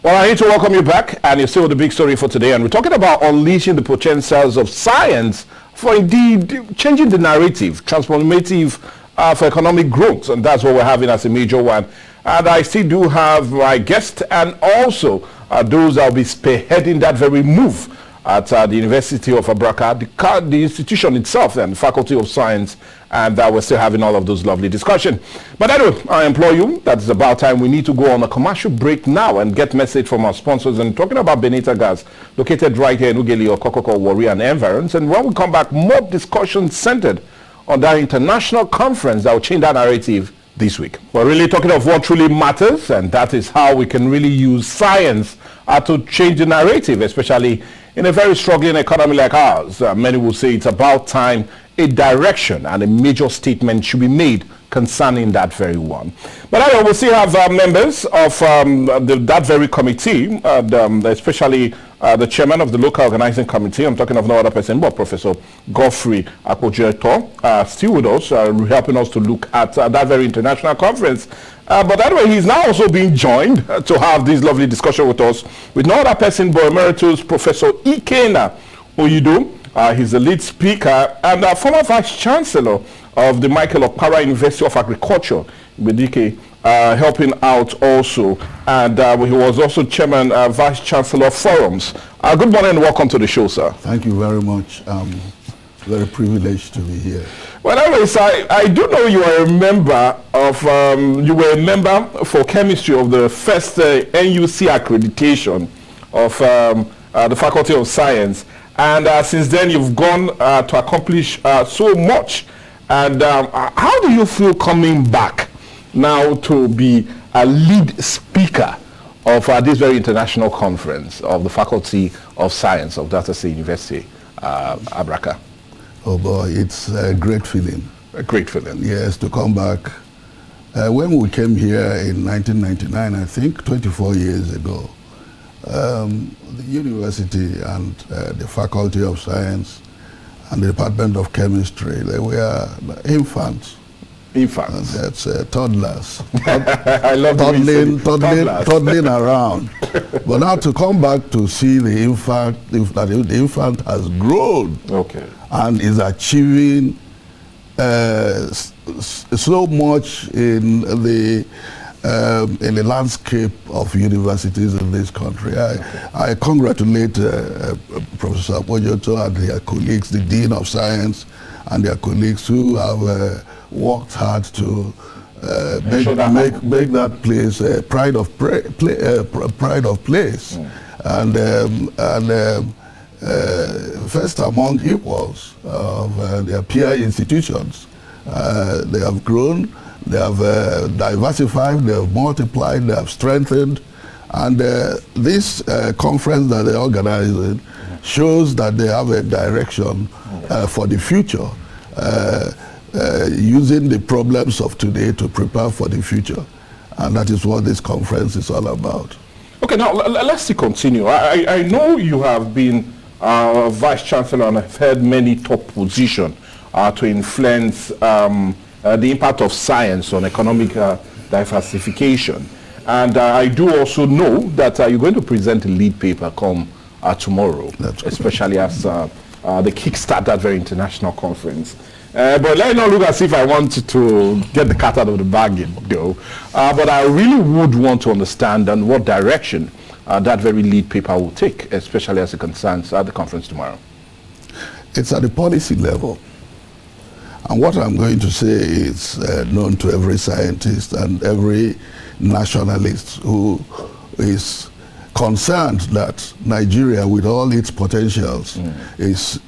Well, I need to welcome you back, and you're still the big story for today. And we're talking about unleashing the potentials of science for indeed changing the narrative, transformative for economic growth. And that's what we're having as a major one. And I still do have my guest and also those that will be spearheading that very move at the University of Abraka, the institution itself and the Faculty of Science, and we're still having all of those lovely discussions. But anyway, I implore you that it's about time we need to go on a commercial break now and get message from our sponsors. And talking about Benita Gas, located right here in Ughelli, Okokoko, Warri and environs. And when we come back, more discussion centered on that international conference that will change that narrative this week. We're really talking of what truly matters, and that is how we can really use science to change the narrative, especially in a very struggling economy like ours. Many will say it's about time a direction and a major statement should be made concerning that very one. But I will still have members of that very committee, especially the chairman of the local organizing committee. I'm talking of no other person but Professor Godfrey Akpojeto, still with us, helping us to look at that very international conference. But anyway, he's now also being joined to have this lovely discussion with us with no other person but Emeritus Professor Ikena Oyido. He's the lead speaker and former Vice Chancellor of the Michael Okpara University of Agriculture, Bedike, helping out also. And he was also Chairman, Vice Chancellor of Forums. Good morning and welcome to the show, sir. Thank you very much. Very privileged to be here. Well, anyways, I do know you are a member of, you were a member for chemistry of the first NUC accreditation of the Faculty of Science. And since then, you've gone to accomplish so much. And how do you feel coming back now to be a lead speaker of this very international conference of the Faculty of Science of Delta State University, Abraka? Oh boy, it's a great feeling. A great feeling. Yes, to come back. When we came here in 1999, I think 24 years ago, the university and the Faculty of Science and the Department of Chemistry, they were infants. Infants. That's toddlers. I love toddling around. But now to come back to see the infant has grown. Okay. And is achieving so much in the landscape of universities in this country. I congratulate Professor Akpojeto and their colleagues, the Dean of Science and their colleagues who have worked hard to make that place a pride of place. And first among equals of their peer institutions. They have grown, they have diversified, they have multiplied, they have strengthened. And this conference that they're organizing shows that they have a direction for the future, using the problems of today to prepare for the future. And that is what this conference is all about. Okay, now let's continue. I know you have been Vice Chancellor and have held many top positions to influence the impact of science on economic diversification. And I do also know that you're going to present a lead paper come tomorrow, especially as the kickstart that very international conference. But let me not look as if I want to get the cat out of the bag, though. But I really would want to understand on what direction that very lead paper will take, especially as it concerns the conference tomorrow. It's at the policy level. And what I'm going to say is known to every scientist and every nationalist who is concerned that Nigeria, with all its potentials, is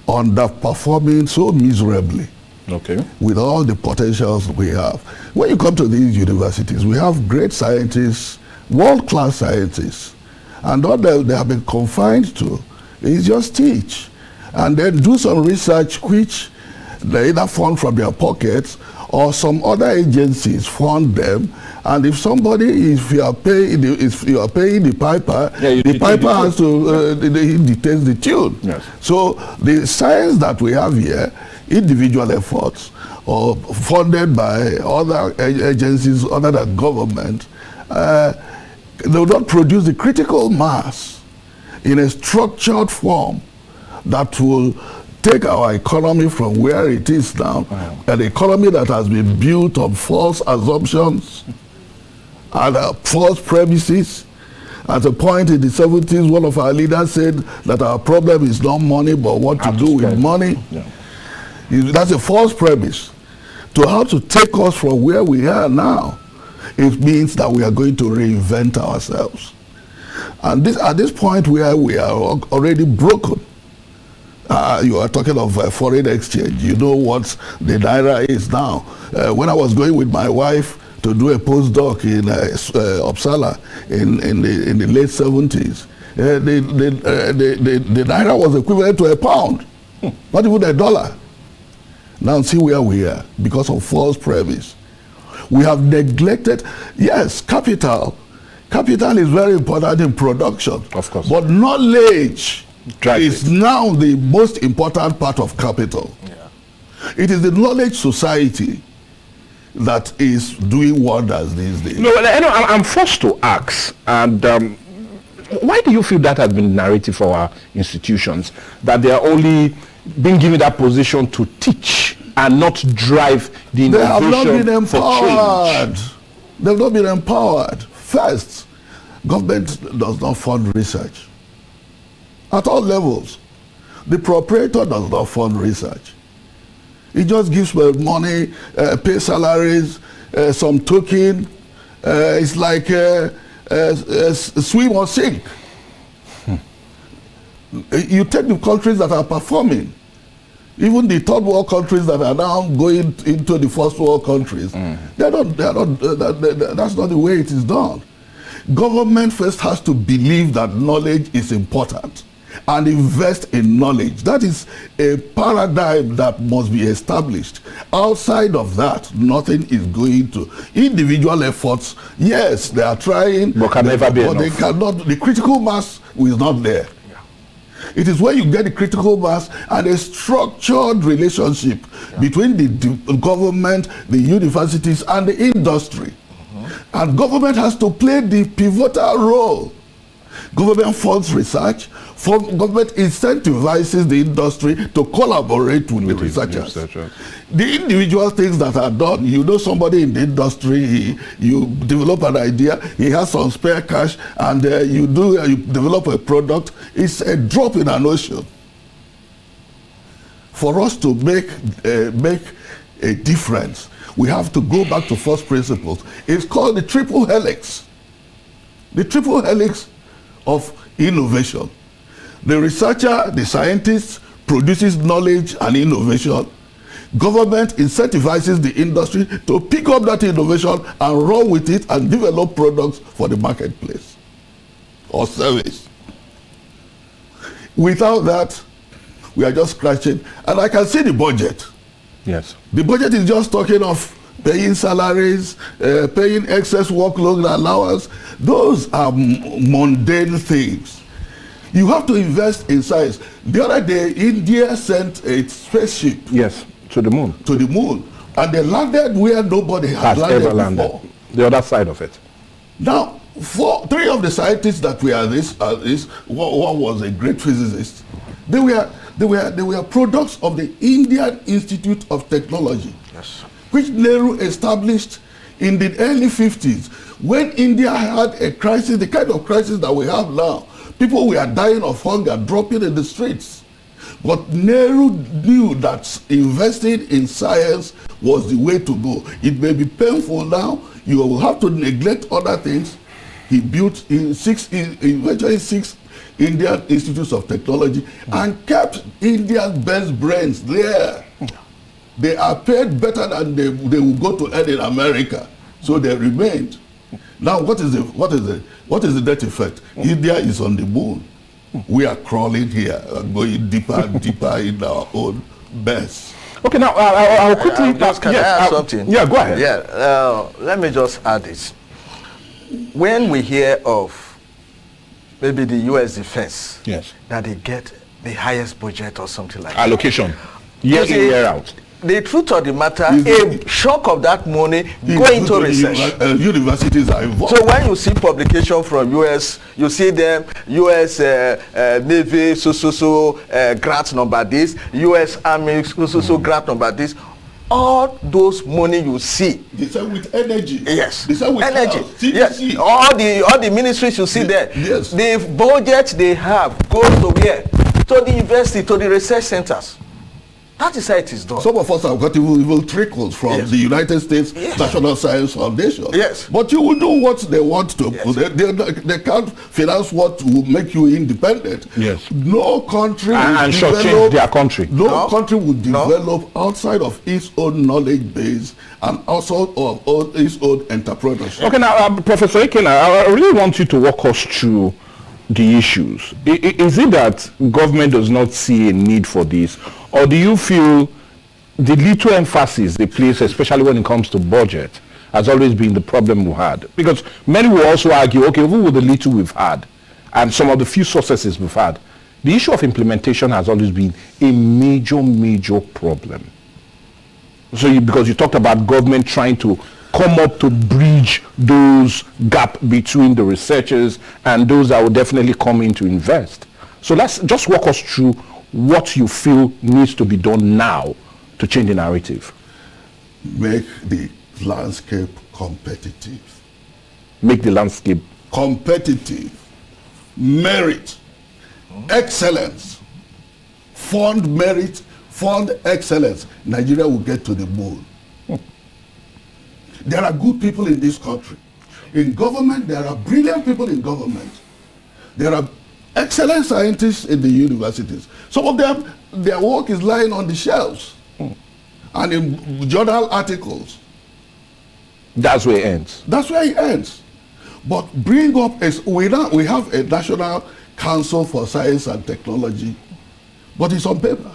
underperforming so miserably. Okay. With all the potentials we have. When you come to these universities, we have great scientists, world-class scientists, and all they have been confined to is just teach and then do some research which they either fund from their pockets or some other agencies fund them. And if somebody, if you are paying the piper, the piper has to he dictates the tune. Yes. So the science that we have here, individual efforts or funded by other agencies other than government, They will not produce the critical mass in a structured form that will take our economy from where it is now, an economy that has been built on false assumptions and false premises. At a point in the 70s, one of our leaders said that our problem is not money, but what to do with money. Yeah. That's a false premise. To have to take us from where we are now, it means that we are going to reinvent ourselves. And at this point where we are already broken, you are talking of foreign exchange. You know what the Naira is now. When I was going with my wife to do a postdoc in Uppsala in the late 70s, the Naira was equivalent to £1, not even $1. Now see where we are because of false premise. We have neglected, yes, capital. Capital is very important in production. Of course. But knowledge is now the most important part of capital. Yeah. It is the knowledge society that is doing wonders these days. No, I'm forced to ask, and why do you feel that has been the narrative for our institutions, that they are only being given that position to teach and not drive the innovation? They have not been empowered. They've not been empowered. First, government does not fund research at all levels. The proprietor does not fund research. He just gives money, pay salaries, some token. It's like swim or sink. You take the countries that are performing, even the third world countries that are now going into the first world countries, that's not the way it is done. Government first has to believe that knowledge is important and invest in knowledge. That is a paradigm that must be established. Outside of that, nothing is going to. Individual efforts, yes, they are trying, but can never be enough. They cannot. The critical mass is not there. It is where you get the critical mass and a structured relationship between the government, the universities, and the industry. And government has to play the pivotal role. Government funds research. Government incentivizes the industry to collaborate with the researchers. The individual things that are done, you know somebody in the industry, you develop an idea, he has some spare cash, and you develop a product. It's a drop in an ocean. For us to make a difference, we have to go back to first principles. It's called the triple helix. The triple helix of innovation. The researcher, the scientist, produces knowledge and innovation. Government incentivizes the industry to pick up that innovation and run with it and develop products for the marketplace or service. Without that, we are just scratching. And I can see the budget. Yes. The budget is just talking of paying salaries, paying excess workload allowance. Those are mundane things. You have to invest in science. The other day, India sent a spaceship. Yes, to the moon. To the moon. And they landed where nobody has landed before. The other side of it. Now, three of the scientists that were one was a great physicist. They were products of the Indian Institute of Technology, which Nehru established in the early 50s. When India had a crisis, the kind of crisis that we have now, people were dying of hunger, dropping in the streets. But Nehru knew that investing in science was the way to go. It may be painful now, you will have to neglect other things. He built eventually six Indian Institutes of Technology and kept India's best brains there. They are paid better than they will go to earn in America, so they remained. Now, what is the net effect? India is on the moon. We are crawling here, going deeper and deeper in our own mess. Okay, now I'll quickly. Can I add something? Yeah, go ahead. Yeah, let me just add this. When we hear of maybe the U.S. defense, yes, that they get the highest budget or something like allocation, year in, year out. the truth of the matter, a chunk of that money go into research. Universities are involved. So when you see publication from US, you see them US Navy grant number this, US Army grant number this. All those money you see. They say with energy. Yes. They say with energy. CDC. Yes. All the ministries you see there. Yes. The budget they have goes to where? To the university, to the research centers. That is how it is done. Some of us have got even trickles from the United States National Science Foundation. Yes. But you will do what they want to. Yes. They can't finance what will make you independent. Yes. No country and shortchange their country. No country would develop outside of its own knowledge base and also of its own entrepreneurship. Okay, now, Professor Ekena, I really want you to walk us through the issues. Is it that government does not see a need for this, or do you feel the little emphasis they place, especially when it comes to budget, has always been the problem we had? Because many will also argue, okay, even with the little we've had and some of the few successes we've had, the issue of implementation has always been a major problem. So because you talked about government trying to come up to bridge those gap between the researchers and those that will definitely come in to invest. So let's just walk us through what you feel needs to be done now to change the narrative. Make the landscape competitive. Make the landscape competitive. Merit. Excellence. Fund merit. Fund excellence. Nigeria will get to the moon. There are good people in this country. In government, there are brilliant people in government. There are excellent scientists in the universities. Some of them, their work is lying on the shelves and in journal articles. That's where it ends. That's where it ends. But bring up, we have a National Council for Science and Technology, but it's on paper.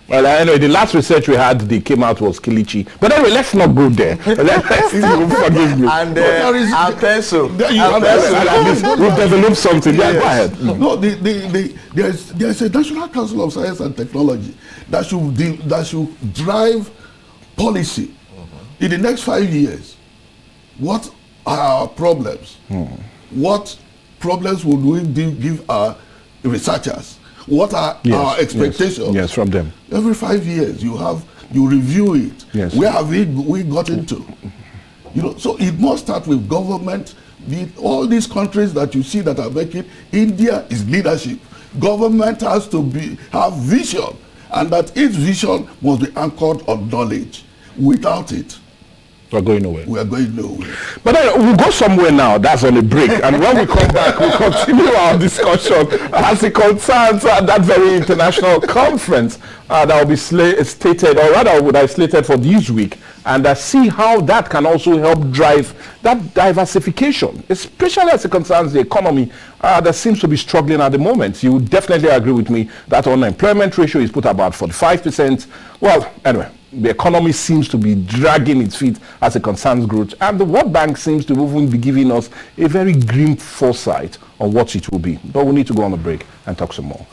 Well, anyway, the last research we had, they came out was Kilichi. But anyway, let's not go there. Let's forgive me. And pencil. We've developed something. Yeah, go ahead. No, there's a National Council of Science and Technology that should drive policy in the next 5 years. What are our problems? What problems would we give our researchers? What are our expectations? Yes, from them. Every 5 years, you review it. Yes. Where have we got into? So it must start with government. All these countries that you see that are making, India is leadership. Government has to have vision, and that its vision must be anchored on knowledge. Without it, we're going nowhere. We are going nowhere. But we'll go somewhere now. That's on a break. And when we come back, we'll continue our discussion as it concerns that very international conference that will be stated, or rather would I slated for this week, and see how that can also help drive that diversification, especially as it concerns the economy that seems to be struggling at the moment. You would definitely agree with me that unemployment ratio is put about 45%. Well, anyway, the economy seems to be dragging its feet as it concerns growth, and the World Bank seems to even be giving us a very grim foresight on what it will be. But we need to go on a break and talk some more.